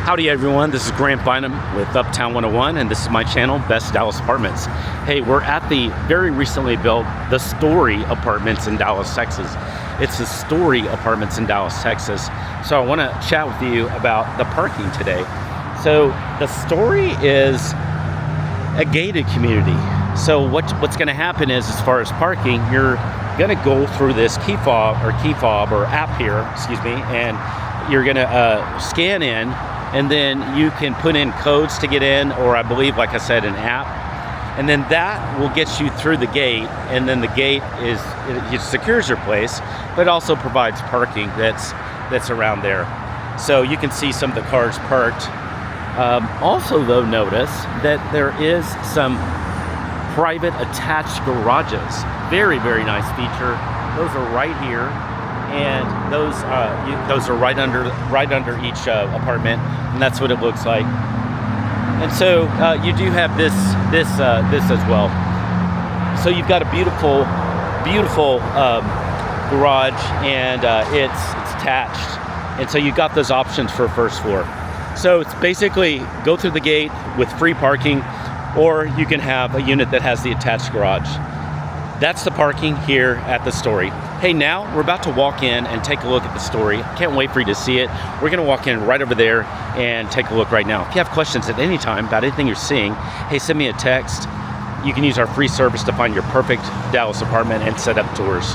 Howdy everyone, this is Grant Bynum with Uptown 101 and this is my channel, Best Dallas Apartments. Hey, we're at the very recently built the Storey Apartments in Dallas, Texas. It's the Storey Apartments in Dallas, Texas. So I want to chat with you about the parking today. So the Storey is a gated community. So what's going to happen is, as far as parking, you're going to go through this key fob or app here, and you're going to scan in, and then you can put in codes to get in, or I believe, like I said, an app, and then that will get you through the gate. And then the gate it secures your place, but also provides parking that's around there. So you can see some of the cars parked. Also, though, notice that there is some private attached garages. Very, very nice feature. Those are right here, and those are right under each apartment, and that's what it looks like. And so you do have this as well. So you've got a beautiful garage, and it's attached, and so you've got those options for first floor. So it's basically go through the gate with free parking, or you can have a unit that has the attached garage. That's the parking here at the Storey. Hey, now we're about to walk in and take a look at the Storey. Can't wait for you to see it. We're gonna walk in right over there and take a look right now. If you have questions at any time about anything you're seeing, hey, send me a text. You can use our free service to find your perfect Dallas apartment and set up tours.